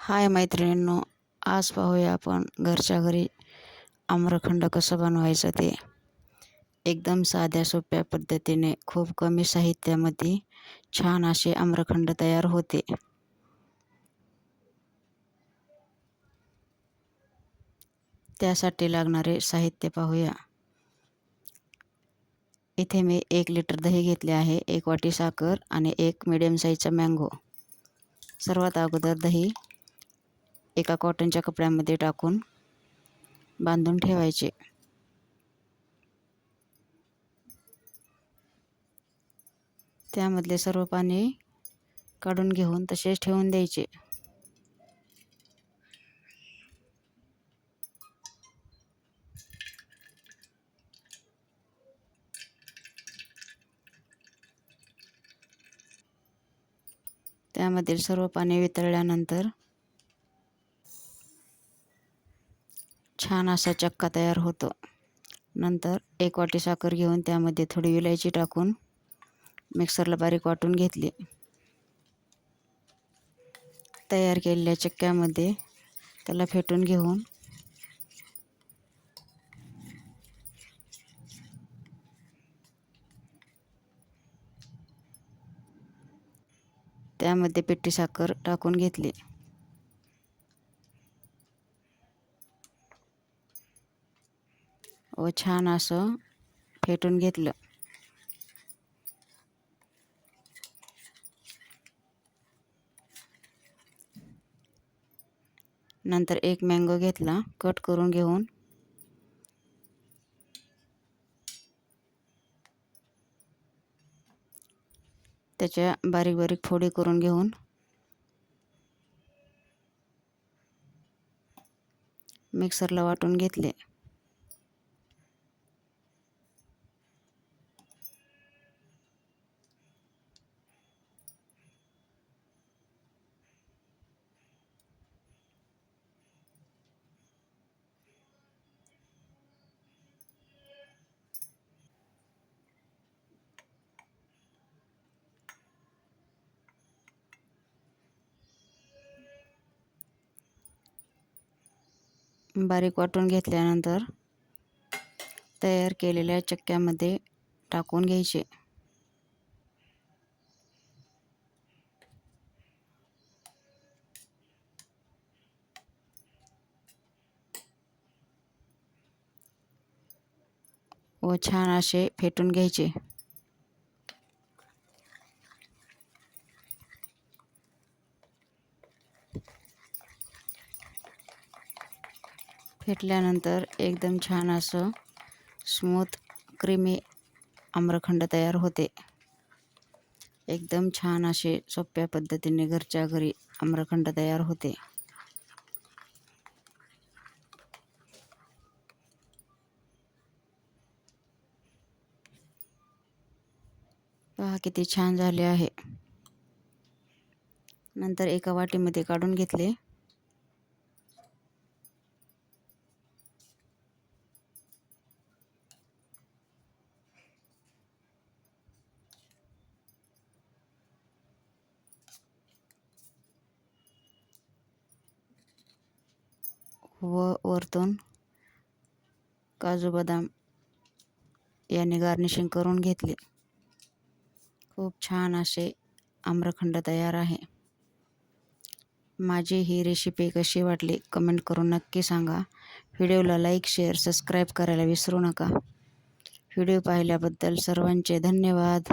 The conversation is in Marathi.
हाय मैत्रिणींनो, आज पाहूया आपण घरच्या घरी आम्रखंड कसं बनवायचं ते. एकदम साध्या सोप्या पद्धतीने खूप कमी साहित्यामध्ये छान असे आम्रखंड तयार होते. त्यासाठी लागणारे साहित्य पाहूया. इथे मी 1 लिटर दही घेतले आहे, 1 वाटी साखर आणि 1 मीडियम साईजचा मँगो. सर्वात अगोदर दही एका कॉटनच्या कपड्यामध्ये टाकून बांधून ठेवायचे. त्यामधले सर्व पाणी काढून घेऊन तसेच ठेवून द्यायचे. त्यामधील सर्व पाणी वितळल्यानंतर छान असा चक्का तयार होतो. नंतर 1 वाटी साखर घेऊन त्यामध्ये थोडी विलायची टाकून मिक्सरला बारीक वाटून घेतली. तयार केलेल्या चक्क्यामध्ये त्याला फेटून घेऊन त्यामध्ये पिठी साखर टाकून घेतली. व छान असं फेटून घेतलं. नंतर 1 मँगो घेतला, कट करून घेऊन त्याच्या बारीक बारीक फोडी करून घेऊन मिक्सरला वाटून घेतले. बारीक वाटून घेतल्यानंतर तयार केलेल्या चक्क्यामध्ये टाकून घ्यायचे. व छान असे फेटून घ्यायचे. फेटल्यानंतर एकदम छान असं स्मूथ क्रीमी आम्रखंड तयार होते. एकदम छान असे सोप्या पद्धतीने घरच्या घरी आम्रखंड तयार होते. पहा किती छान झाले आहे. नंतर एका वाटीमध्ये काढून घेतले. व वरतून काजू बदाम याने गार्निशिंग करून घेतले. खूप छान असे आम्रखंड तयार आहे. माझी ही रेसिपी कशी वाटली कमेंट करून नक्की सांगा. व्हिडिओला लाईक, शेअर, सबस्क्राईब करायला विसरू नका. व्हिडिओ पाहिल्याबद्दल सर्वांचे धन्यवाद.